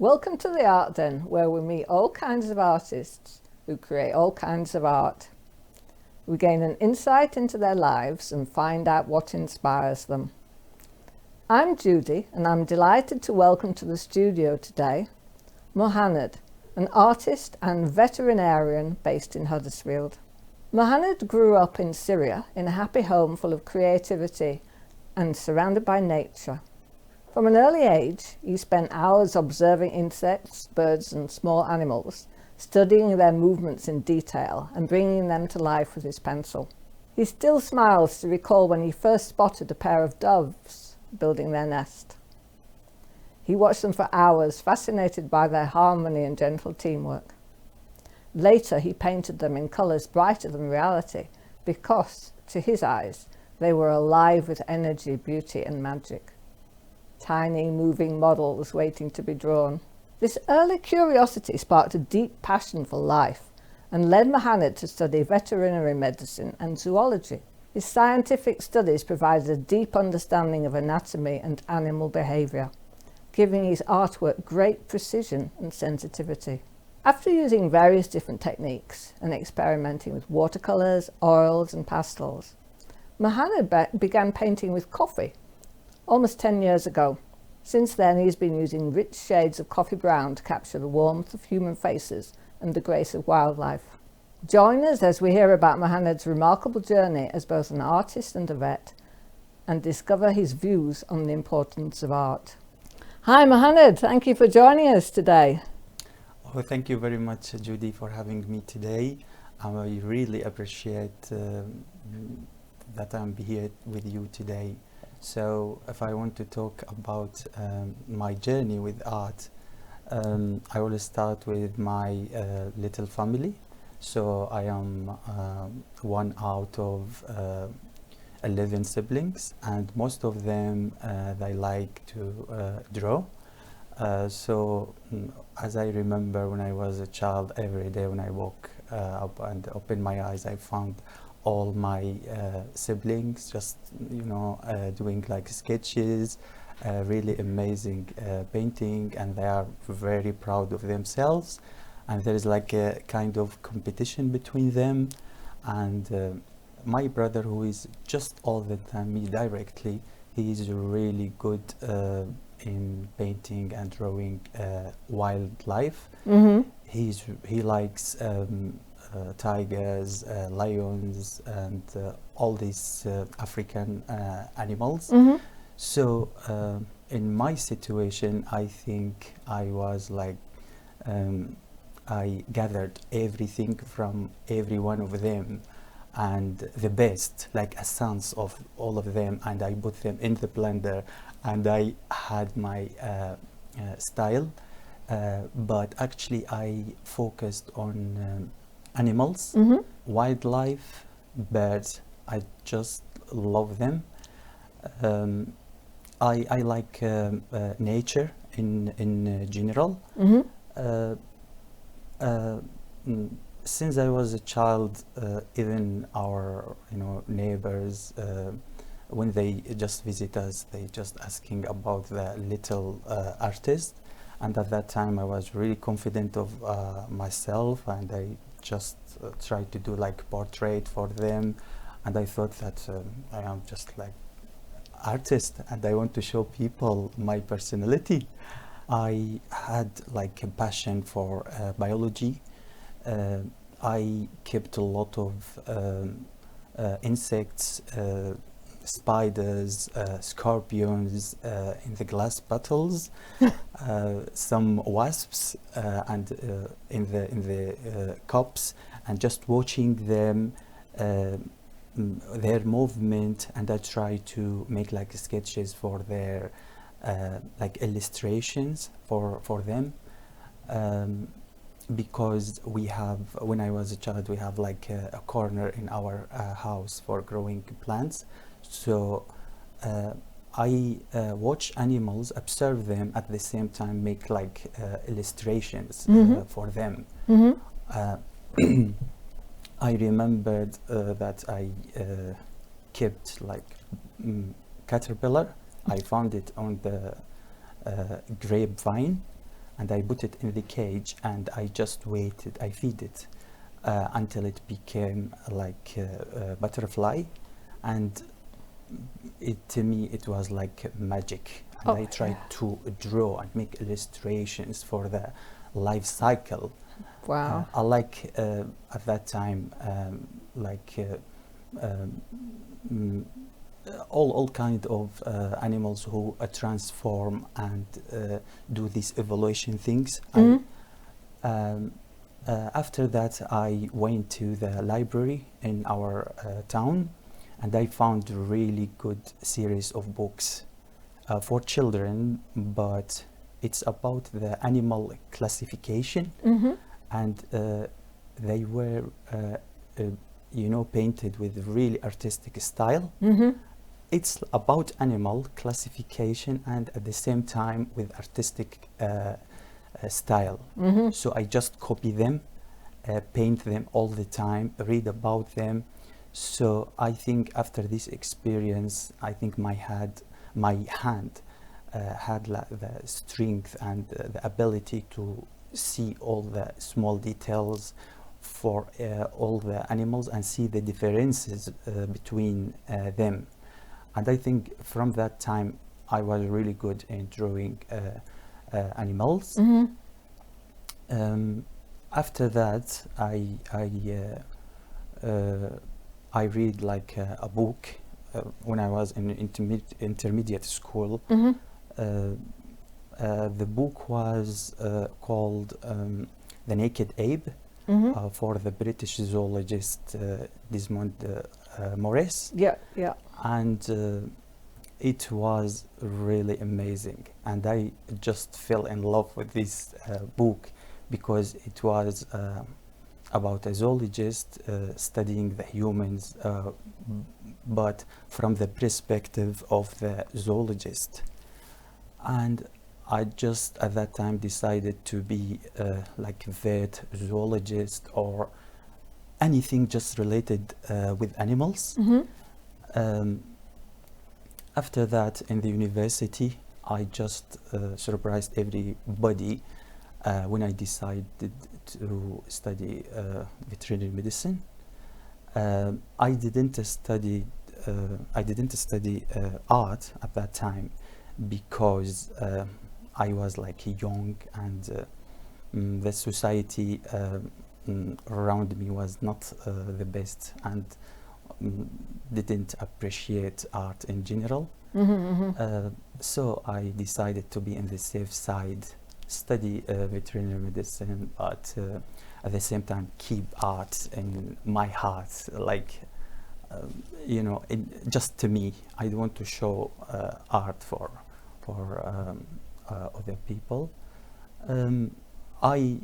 Welcome to the Art Den, where we meet all kinds of artists who create all kinds of art. We gain an insight into their lives and find out what inspires them. I'm Judy, and I'm delighted to welcome to the studio today Mohannad, an artist and veterinarian based in Huddersfield. Mohannad grew up in Syria in a happy home full of creativity and surrounded by nature. From an early age, he spent hours observing insects, birds and small animals, studying their movements in detail and bringing them to life with his pencil. He still smiles to recall when he first spotted a pair of doves building their nest. He watched them for hours, fascinated by their harmony and gentle teamwork. Later, he painted them in colours brighter than reality because, to his eyes, they were alive with energy, beauty and magic. Tiny moving models waiting to be drawn. This early curiosity sparked a deep passion for life and led Mohannad to study veterinary medicine and zoology. His scientific studies provided a deep understanding of anatomy and animal behaviour, giving his artwork great precision and sensitivity. After using various different techniques and experimenting with watercolours, oils and pastels, Mohannad began painting with coffee almost 10 years ago. Since then, he's been using rich shades of coffee brown to capture the warmth of human faces and the grace of wildlife. Join us as we hear about Mohannad's remarkable journey as both an artist and a vet, and discover his views on the importance of art. Hi Mohannad, thank you for joining us today. Oh, thank you very much, Judy, for having me today. I really appreciate that I'm here with you today. So if I want to talk about my journey with art, I will start with my little family. So I am one out of 11 siblings, and most of them they like to draw. As I remember when I was a child, every day when I woke up and opened my eyes, I found all my siblings just doing like sketches, really amazing painting, and they are very proud of themselves, and there is like a kind of competition between them. And my brother, who is just all the time me directly, he is really good in painting and drawing wildlife. Mm-hmm. He likes tigers, lions, and all these African animals. Mm-hmm. So in my situation, I think I was like, I gathered everything from every one of them, and the best, like a sense of all of them, and I put them in the blender, and I had my style. But actually I focused on animals, Mm-hmm. wildlife, birds. I just love them. I like nature in general. Mm-hmm. Uh, since I was a child, even our neighbors, when they just visit us, they just asking about the little artist. And at that time, I was really confident of myself, and I just tried to do like portrait for them. And I thought that I am just like artist, and I want to show people my personality. I had like a passion for biology. I kept a lot of insects, spiders, scorpions in the glass bottles, some wasps, and in the cups, and just watching them, their movement, and I try to make like sketches for their like illustrations for them. Because we have, when I was a child, we have like a corner in our house for growing plants. So I watch animals, observe them, at the same time make like illustrations Mm-hmm. for them. Mm-hmm. I remembered that I kept like caterpillar. I found it on the grapevine, and I put it in the cage, and I just waited. I feed it until it became like a butterfly, and to me it was like magic. And I tried to draw and make illustrations for the life cycle. Wow. I like at that time like all kind of animals who transform and do these evolution things. After that, I went to the library in our town, and I found a really good series of books for children, but it's about the animal classification, and they were painted with really artistic style. It's about animal classification and at the same time with artistic style. So I just copy them, paint them all the time, read about them. So I think after this experience, I think my hand had the strength and the ability to see all the small details for all the animals and see the differences between them. And I think from that time I was really good in drawing animals. After that, I read like a book when I was in intermediate school. The book was called The Naked Ape for the British zoologist Desmond Morris. And it was really amazing, and I just fell in love with this book because it was about a zoologist studying the humans, but from the perspective of the zoologist. And I just at that time decided to be like a vet, zoologist, or anything just related with animals. After that, in the university, I just surprised everybody when I decided to study veterinary medicine. I didn't study art at that time because I was like young, and the society around me was not the best, and didn't appreciate art in general. So I decided to be in the safe side, study veterinary medicine, but at the same time keep art in my heart, like just to me. I don't want to show art for other people. I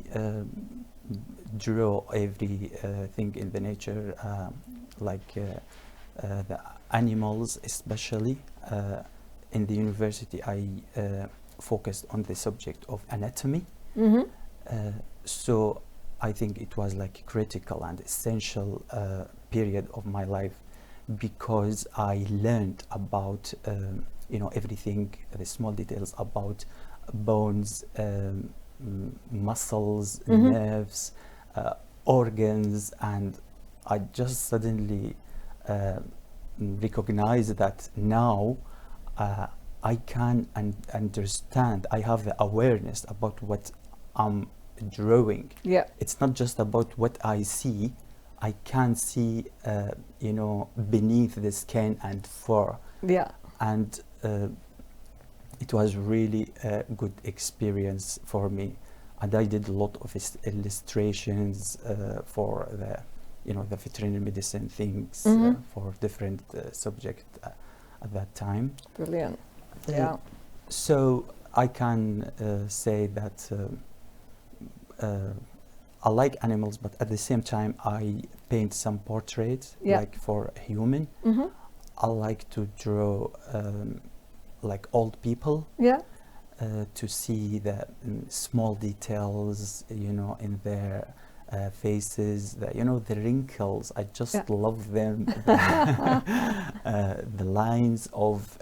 draw everything in the nature, like the animals especially. In the university, I focused on the subject of anatomy. So I think it was like critical and essential period of my life, because I learned about everything, the small details about bones, muscles, nerves, organs, and I just suddenly recognized that now I can understand. I have the awareness about what I'm drawing. It's not just about what I see. I can see, beneath the skin and fur. And it was really a good experience for me. And I did a lot of illustrations for the veterinary medicine things, for different subjects at that time. Brilliant. So I can say that I like animals, but at the same time I paint some portraits, like for a human. I like to draw like old people, to see the small details, in their faces, the wrinkles. I just love them. The lines of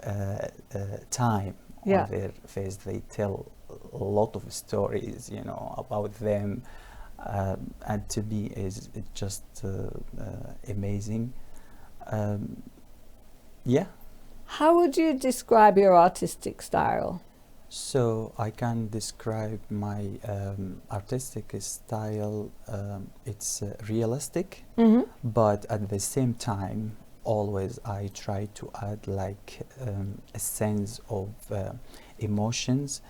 time on their face, they tell a lot of stories, you know, about them, and to me is it just amazing. Yeah. How would you describe your artistic style? So I can describe my artistic style. It's realistic, but at the same time, always I try to add like a sense of emotions.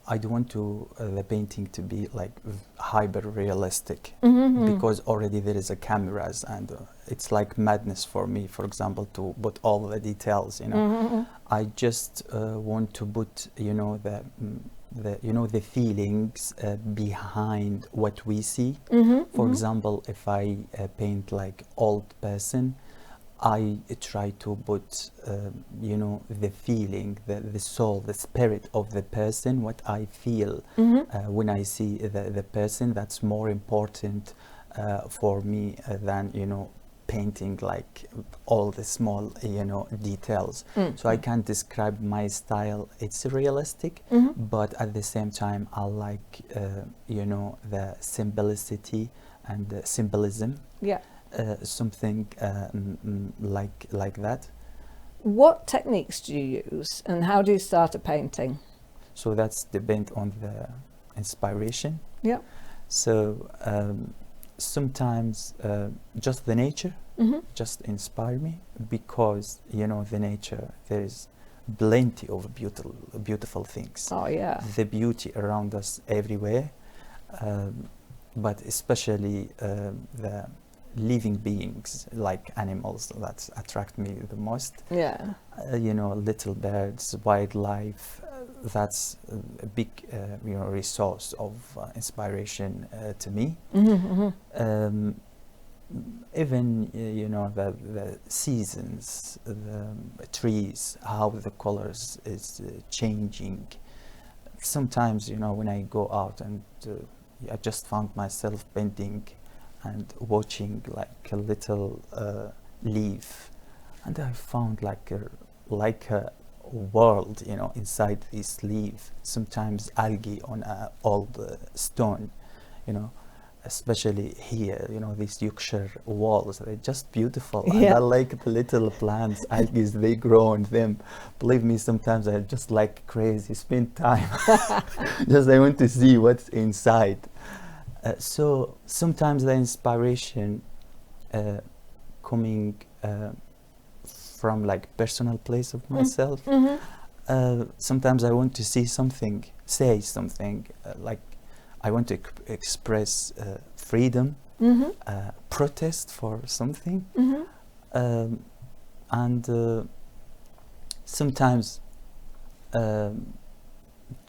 I don't want to the painting to be like hyper realistic, because already there is a cameras, and it's like madness for me, for example, to put all the details, you know. I just want to put, you know, the feelings behind what we see. For example, if I paint like old person, I try to put, you know, the feeling, the soul, the spirit of the person, what I feel when I see the person. That's more important for me than, you know, painting like all the small, you know, details. So I can't describe my style. It's realistic, but at the same time, I like, you know, the simplicity and the symbolism. Yeah. Something like that. What techniques do you use, and how do you start a painting? So that's depend on the inspiration. Yeah. So sometimes just the nature just inspire me, because, you know, the nature, there is plenty of beautiful things. Oh yeah. The beauty around us everywhere, but especially the living beings like animals that attract me the most. Yeah. You know, little birds, wildlife, that's a big you know, resource of inspiration to me. Even you know, the seasons, the trees, how the colors is changing. Sometimes, you know, when I go out and I just found myself painting and watching like a little leaf, and I found like a world, you know, inside this leaf. Sometimes algae on a old stone, you know, especially here, you know, these Yorkshire walls, they're just beautiful. And I like the little plants, algae, they grow on them. Believe me, sometimes I just like crazy spend time. Just I want to see what's inside. So sometimes the inspiration coming from like personal place of myself. Sometimes I want to see something, say something, like I want to express freedom, protest for something, and sometimes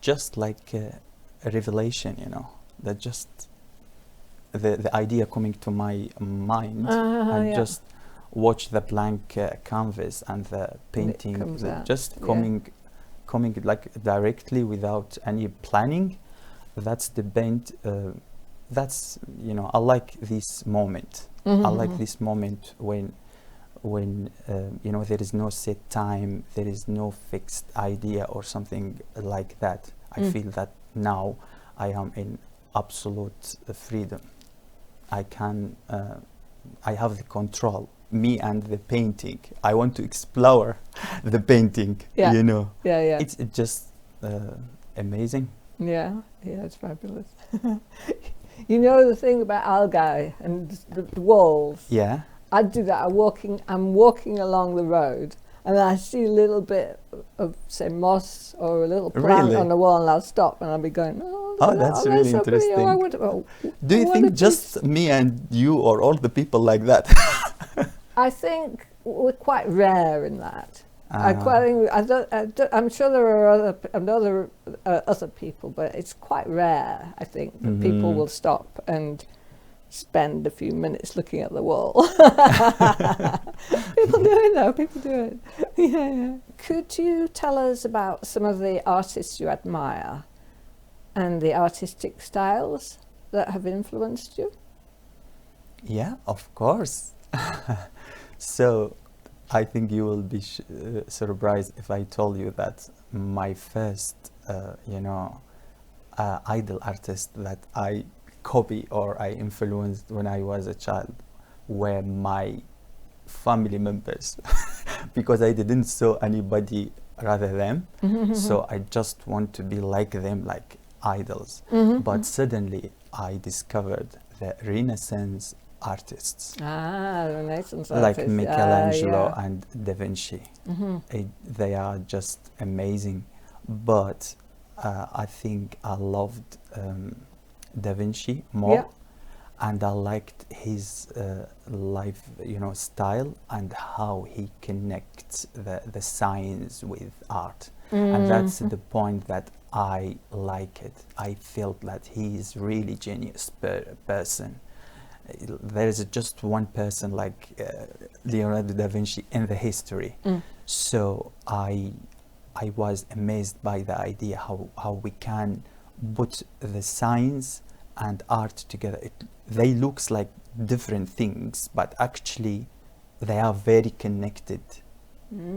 just like a revelation, you know, that just the idea coming to my mind, and just watch the blank canvas and the painting just coming like directly without any planning. That's the bent. That's, you know, I like this moment. I like this moment when you know, there is no set time, there is no fixed idea or something like that. I feel that now I am in absolute freedom. I can I have the control, me and the painting. I want to explore the painting, you know. It's just amazing. Yeah, it's fabulous. You know the thing about algae and the walls? Yeah. I do that. I'm walking along the road and I see a little bit of, say, moss or a little plant on the wall, and I'll stop and I'll be going, that's really so interesting. Do you think just me and you, or all the people like that? I think we're quite rare in that. I'm sure there are other people, but it's quite rare, I think, that people will stop and spend a few minutes looking at the wall. People do it though, people do it. Yeah. Could you tell us about some of the artists you admire and the artistic styles that have influenced you? Yeah, of course. So I think you will be surprised if I told you that my first, idol artist that I copy or I influenced when I was a child were my family members because I didn't saw anybody rather than so I just want to be like them, like idols. But suddenly I discovered the Renaissance artists Renaissance like artists. Michelangelo and Da Vinci. They are just amazing. But I think I loved Da Vinci more, and I liked his life, style and how he connects the science with art. And that's the point that I like it. I felt that he is really genius person. There is just one person like Leonardo da Vinci in the history. So I was amazed by the idea how we can put the science and art together. They looks like different things, but actually they are very connected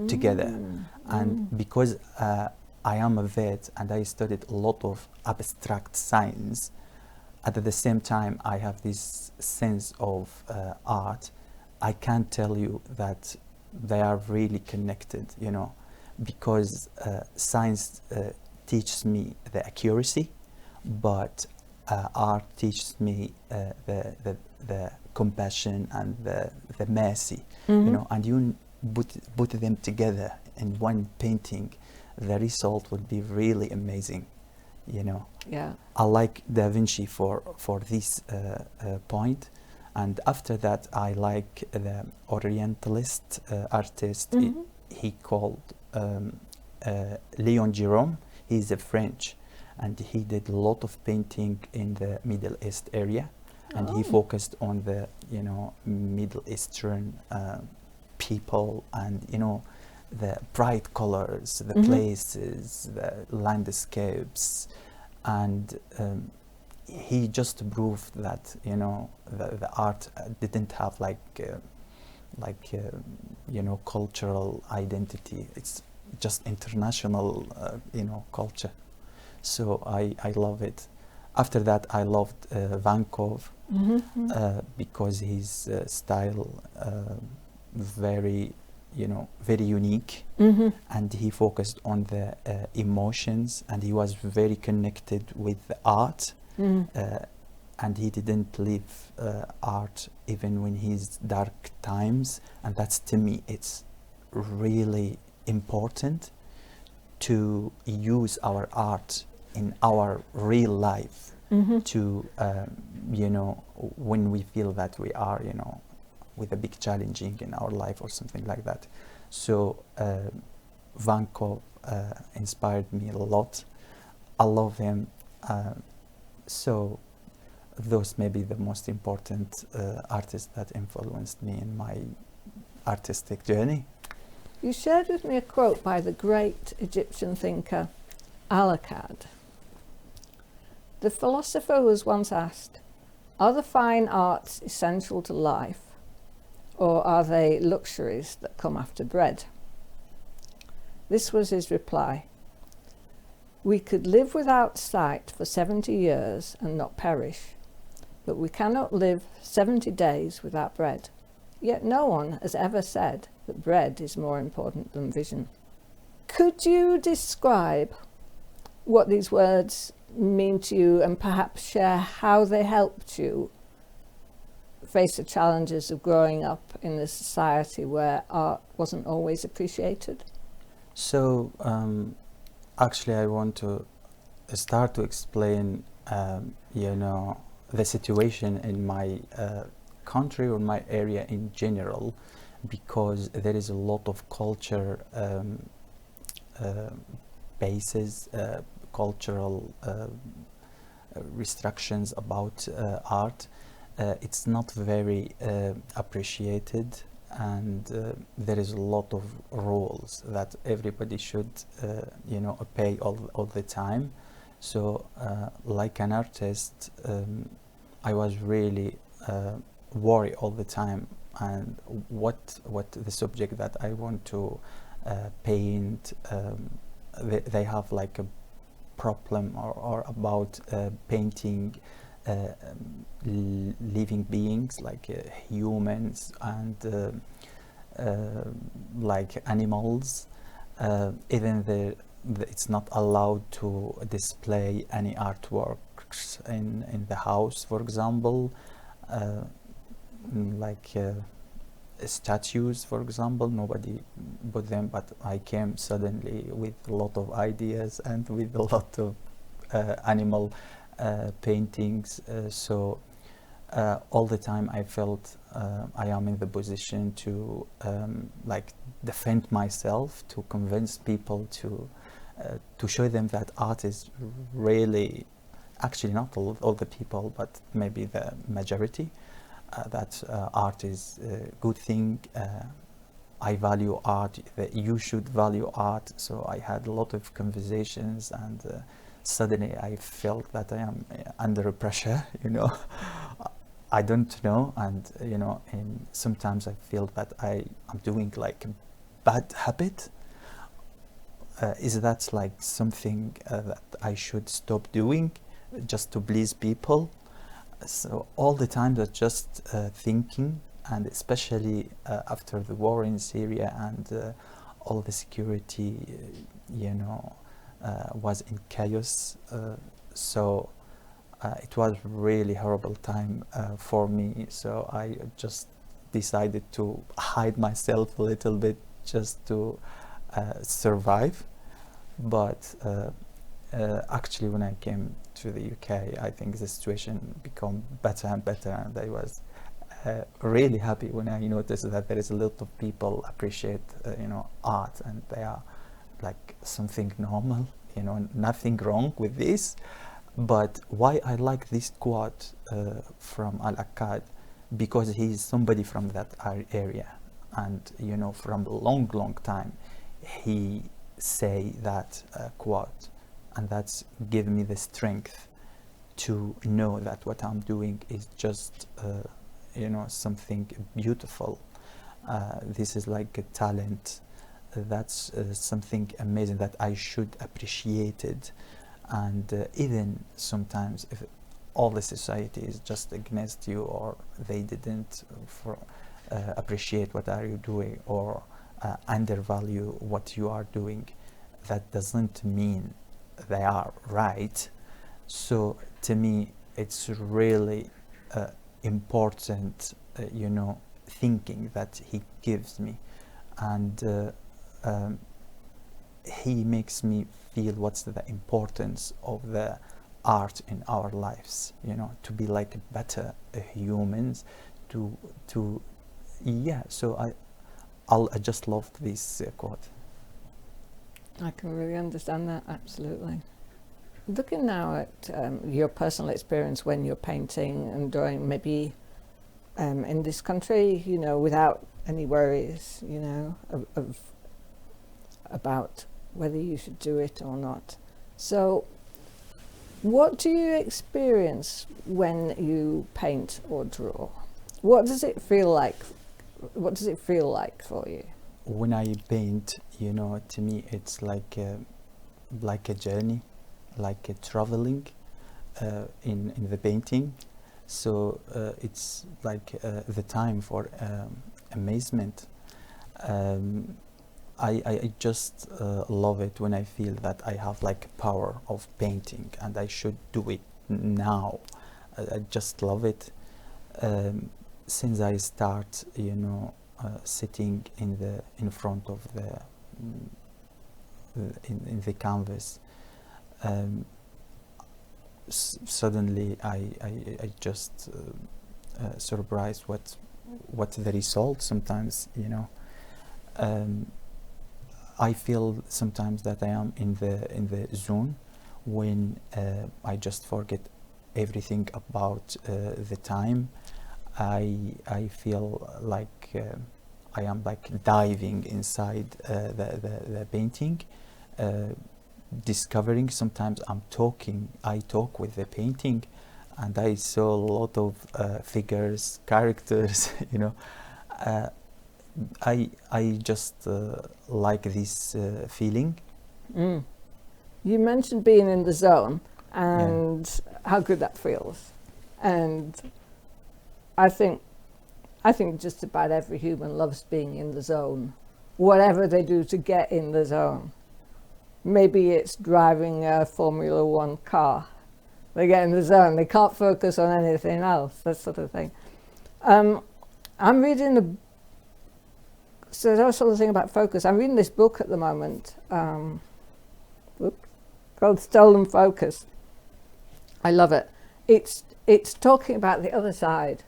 together. And because I am a vet and I studied a lot of abstract science, at the same time I have this sense of art. I can tell you that they are really connected, because science teaches me the accuracy, but art teaches me the compassion and the mercy, and you put them together in one painting, the result would be really amazing, Yeah. I like Da Vinci for this point. And after that I like the Orientalist artist. He called Leon Gérôme. He's a French, and he did a lot of painting in the Middle East area, and he focused on the Middle Eastern people, and the bright colors, the places, the landscapes, and he just proved that the art didn't have cultural identity. It's just international culture. So I love it. After that I loved Van Gogh because his style very very unique, and he focused on the emotions, and he was very connected with the art, and he didn't leave art even when he's dark times. And that's, to me, it's really important to use our art in our real life, to when we feel that we are with a big challenging in our life or something like that. So Van Gogh inspired me a lot. I love him. So those may be the most important artists that influenced me in my artistic journey. You shared with me a quote by the great Egyptian thinker Al-Akkad. The philosopher was once asked, "Are the fine arts essential to life, or are they luxuries that come after bread?" This was his reply: "We could live without sight for 70 years and not perish, but we cannot live 70 days without bread. Yet no one has ever said that bread is more important than vision." Could you describe what these words mean to you, and perhaps share how they helped you face the challenges of growing up in a society where art wasn't always appreciated? So actually I want to start to explain the situation in my country or my area in general, because there is a lot of culture bases, cultural restrictions about art. It's not very appreciated, and there is a lot of rules that everybody should obey all the time. So like an artist, I was really worried all the time and what the subject that I want to paint. They have like a problem or about painting living beings like humans and like animals. Even it's not allowed to display any artworks in the house, for example, like statues, for example. Nobody put them, but I came suddenly with a lot of ideas and with a lot of animal paintings. So all the time I felt I am in the position to like defend myself, to convince people, to show them that art is really, actually not all the people, but maybe the majority, that art is a good thing. I value art, that you should value art. So I had a lot of conversations, and suddenly I felt that I am under pressure, you know. I don't know, and you know, and sometimes I feel that I am doing like a bad habit. Is that like something that I should stop doing just to please people? So all the time I just thinking, and especially after the war in Syria and all the security, you know, was in chaos. So it was really horrible time for me. So I just decided to hide myself a little bit just to survive. But actually, when I came to the UK, I think the situation became better and better, and I was really happy when I noticed that there is a lot of people appreciate you know, art, and they are like something normal, you know, nothing wrong with this. But why I like this quote from Al-Akkad, because he's somebody from that area, and you know, from a long time he say that quote, and that's give me the strength to know that what I'm doing is just you know, something beautiful. This is like a talent. That's something amazing that I should appreciate it. And even sometimes if all the society is just against you, or they didn't appreciate what are you doing, or undervalue what you are doing, that doesn't mean they are right. So to me it's really important, you know, thinking that he gives me, and um, he makes me feel what's the importance of the art in our lives, you know, to be like better humans, to yeah. So I just loved this quote. I can really understand that, absolutely. Looking now at your personal experience when you're painting and drawing, maybe in this country, you know, without any worries, you know, of about whether you should do it or not. So what do you experience when you paint or draw? What does it feel like? What does it feel like for you? When I paint, you know, to me it's like a journey, like a traveling in the painting. So it's like the time for amazement. um, I just love it when I feel that I have like power of painting and I should do it now. I just love it. Since I start, you know, sitting in front of in the canvas, um, suddenly I just surprised what the result sometimes, you know. I feel sometimes that I am in the zone when I just forget everything about the time. I feel like I am like diving inside the painting, discovering. Sometimes I talk with the painting, and I saw a lot of figures, characters, you know, uh, I just like this feeling. Mm. You mentioned being in the zone Yeah. and how good that feels. And I think just about every human loves being in the zone, whatever they do to get in the zone. Maybe it's driving a Formula One car. They get in the zone, they can't focus on anything else, that sort of thing. I'm reading so that's sort of thing about focus. I'm reading this book at the moment, called Stolen Focus. I love it. It's talking about the other side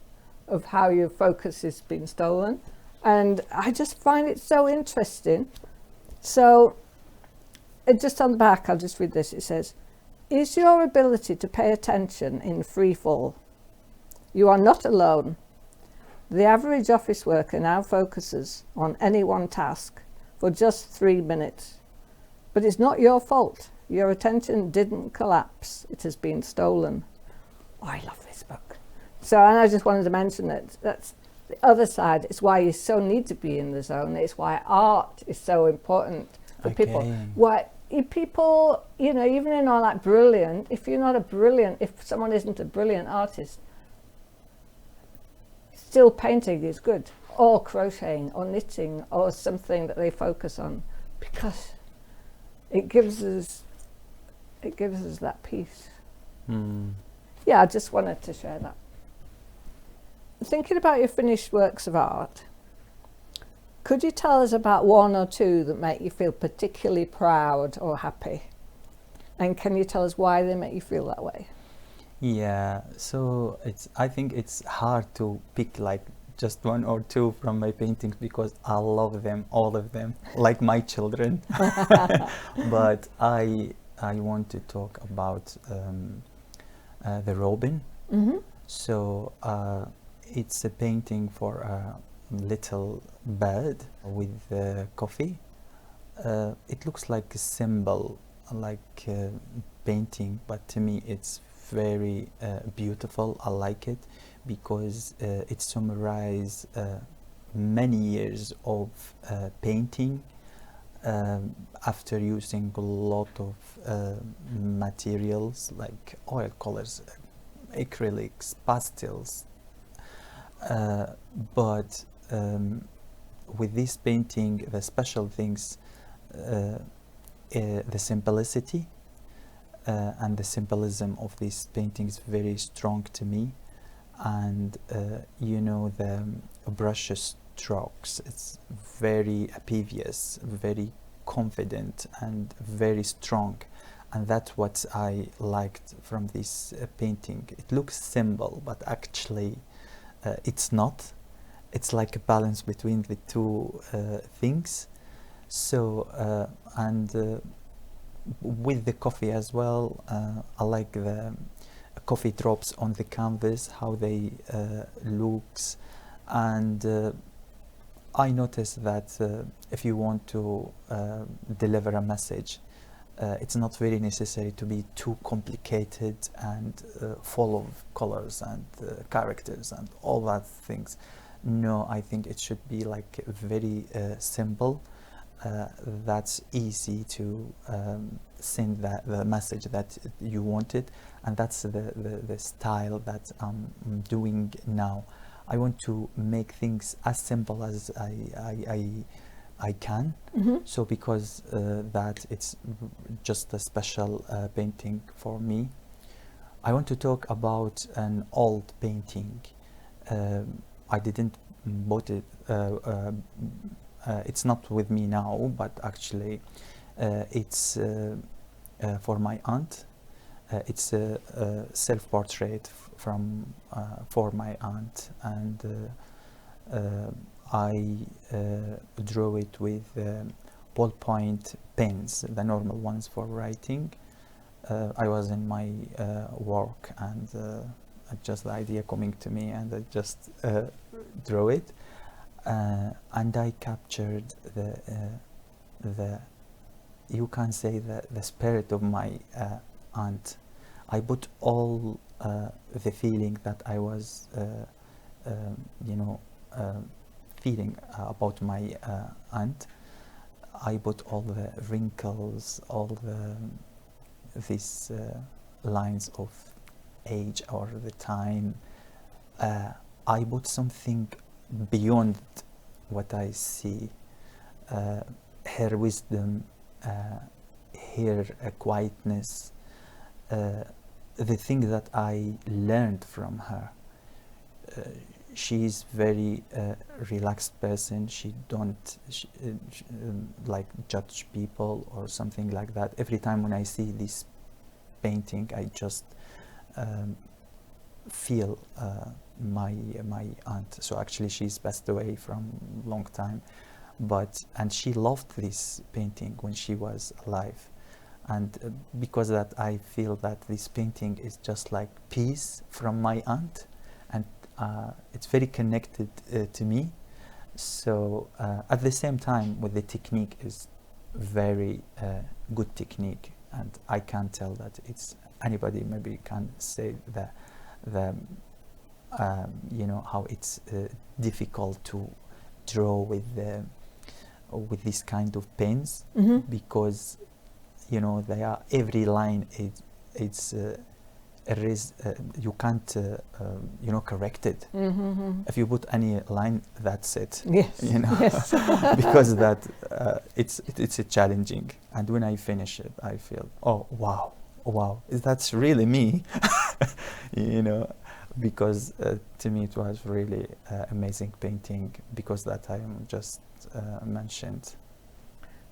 of how your focus has been stolen, and I just find it so interesting. So, just on the back, I'll just read this. It says, "Is your ability to pay attention in free fall? You are not alone. The average office worker now focuses on any one task for just 3 minutes. But it's not your fault. Your attention didn't collapse. It has been stolen." Oh, I love this book. So, and I just wanted to mention that that's the other side. It's why you so need to be in the zone. It's why art is so important for people. Why people, you know, even in all that brilliant, if someone isn't a brilliant artist, still painting is good, or crocheting, or knitting, or something that they focus on, because it gives us that peace. Yeah, I just wanted to share that. Thinking about your finished works of art, could you tell us about one or two that make you feel particularly proud or happy? And can you tell us why they make you feel that way? Yeah, so I think it's hard to pick like just one or two from my paintings because I love them, all of them, like my children. But I want to talk about the robin. Mm-hmm. So it's a painting for a little bird with coffee. It looks like a symbol, like painting, but to me it's very beautiful. I like it because it summarizes many years of painting after using a lot of materials like oil colors, acrylics, pastels. But with this painting, the special things, the simplicity and the symbolism of this painting is very strong to me. And you know, the brush strokes, it's very obvious, very confident and very strong. And that's what I liked from this painting. It looks simple, but actually it's not. It's like a balance between the two things. So and with the coffee as well, I like the coffee drops on the canvas, how they looks. And I noticed that if you want to deliver a message, it's not very necessary to be too complicated and full of colors and characters and all that things. No, I think it should be like very simple. That's easy to send the message that you wanted, and that's the style that I'm doing now. I want to make things as simple as I can. Mm-hmm. So because that it's just a special painting for me. I want to talk about an old painting. I didn't bought it. It's not with me now, but actually it's for my aunt. It's a self-portrait for my aunt, and I drew it with ballpoint pens, the normal ones for writing. I was in my work, and just the idea coming to me, and I just drew it, and I captured the you can say the spirit of my aunt. I put all the feeling that I was, you know, feeling about my aunt. I put all the wrinkles, all these lines of age or the time. I put something beyond what I see. Her wisdom, her quietness, the thing that I learned from her. She is very relaxed person. She don't like judge people or something like that. Every time when I see this painting, I just feel my aunt. So actually, she's passed away from long time, and she loved this painting when she was alive, and because that I feel that this painting is just like peace from my aunt, and it's very connected to me. So at the same time, with the technique is very good technique, and I can't tell that it's anybody maybe can say that the you know how it's difficult to draw with this kind of pens, because you know they are every line it's you can't you know correct it. If you put any line, that's it. Yes. You know. Yes. Because that it's a challenging, and when I finish it I feel, oh wow, that's really me. You know, because to me it was really amazing painting, because that I am just mentioned.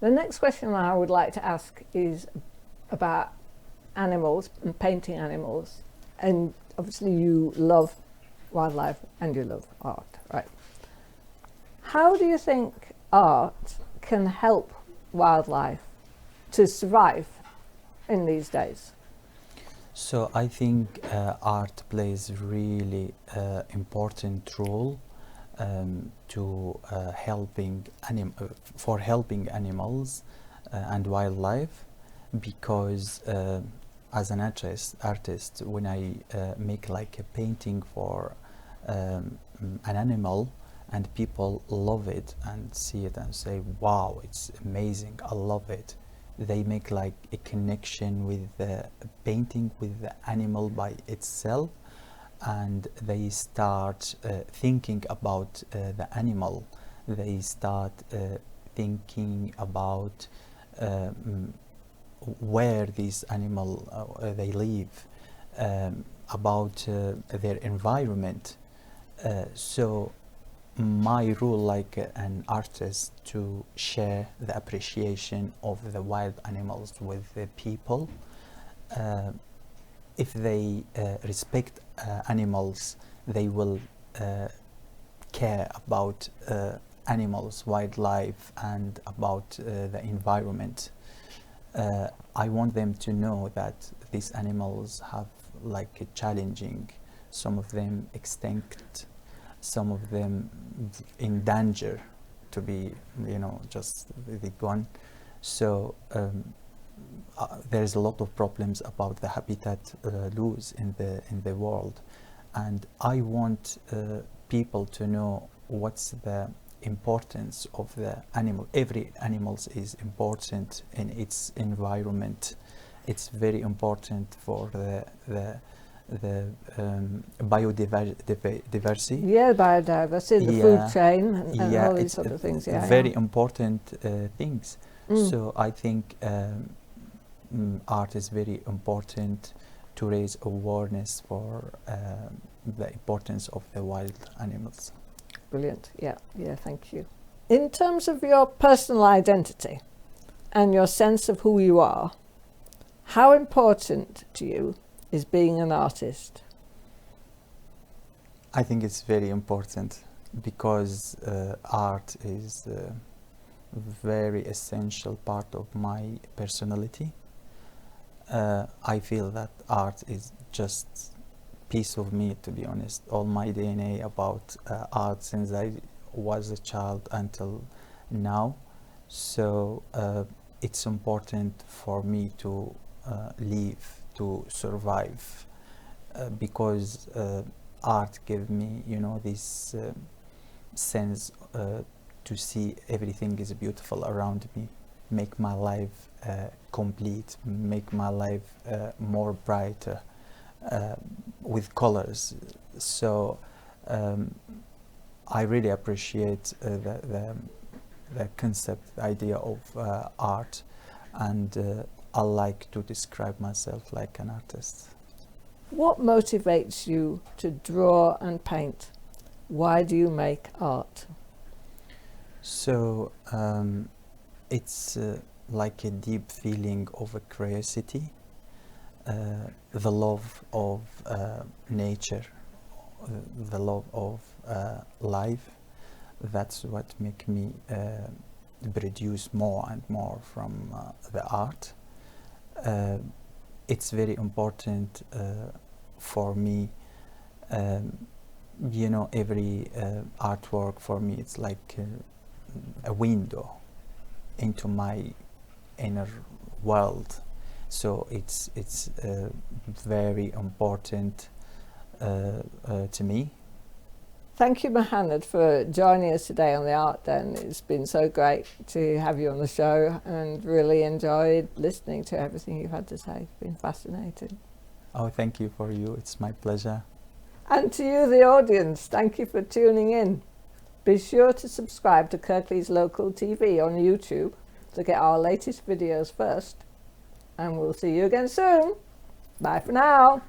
The next question I would like to ask is about animals and painting animals. And obviously you love wildlife and you love art, right? How do you think art can help wildlife to survive in these days? So I think art plays really important role to helping for helping animals and wildlife, because as an artist, when I make like a painting for an animal, and people love it and see it and say, wow, it's amazing, I love it. They make like a connection with the painting, with the animal by itself, and they start thinking about the animal. They start thinking about where these animal they live, about their environment. So my role like an artist to share the appreciation of the wild animals with the people. If they respect animals, they will care about animals, wildlife, and about the environment. I want them to know that these animals have like a challenging, some of them extinct, some of them in danger to be, you know, just be gone. So there's a lot of problems about the habitat loss in the world, and I want people to know what's the importance of the animal. Every animal is important in its environment. It's very important for the biodiversity. Yeah, biodiversity, the food chain, and all these sort of things. Yeah, very important things. So I think art is very important to raise awareness for the importance of the wild animals. Brilliant. Yeah, thank you. In terms of your personal identity and your sense of who you are, how important to you is being an artist? I think it's very important, because art is a very essential part of my personality. I feel that art is just piece of me, to be honest. All my DNA about art since I was a child until now. So it's important for me to live, to survive, because art gave me, you know, this sense to see everything is beautiful around me, make my life complete, make my life more brighter with colors. So I really appreciate the concept, the idea of art, and I like to describe myself like an artist. What motivates you to draw and paint? Why do you make art? So it's like a deep feeling of a curiosity, the love of nature, the love of life. That's what make me produce more and more from the art. It's very important for me. You know, every artwork for me, it's like a window into my inner world. So it's very important to me. Thank you, Mohannad, for joining us today on the Art Den. It's been so great to have you on the show, and really enjoyed listening to everything you've had to say. It's been fascinating. Oh, thank you for you. It's my pleasure. And to you, the audience, thank you for tuning in. Be sure to subscribe to Kirklees Local TV on YouTube to get our latest videos first. And we'll see you again soon. Bye for now.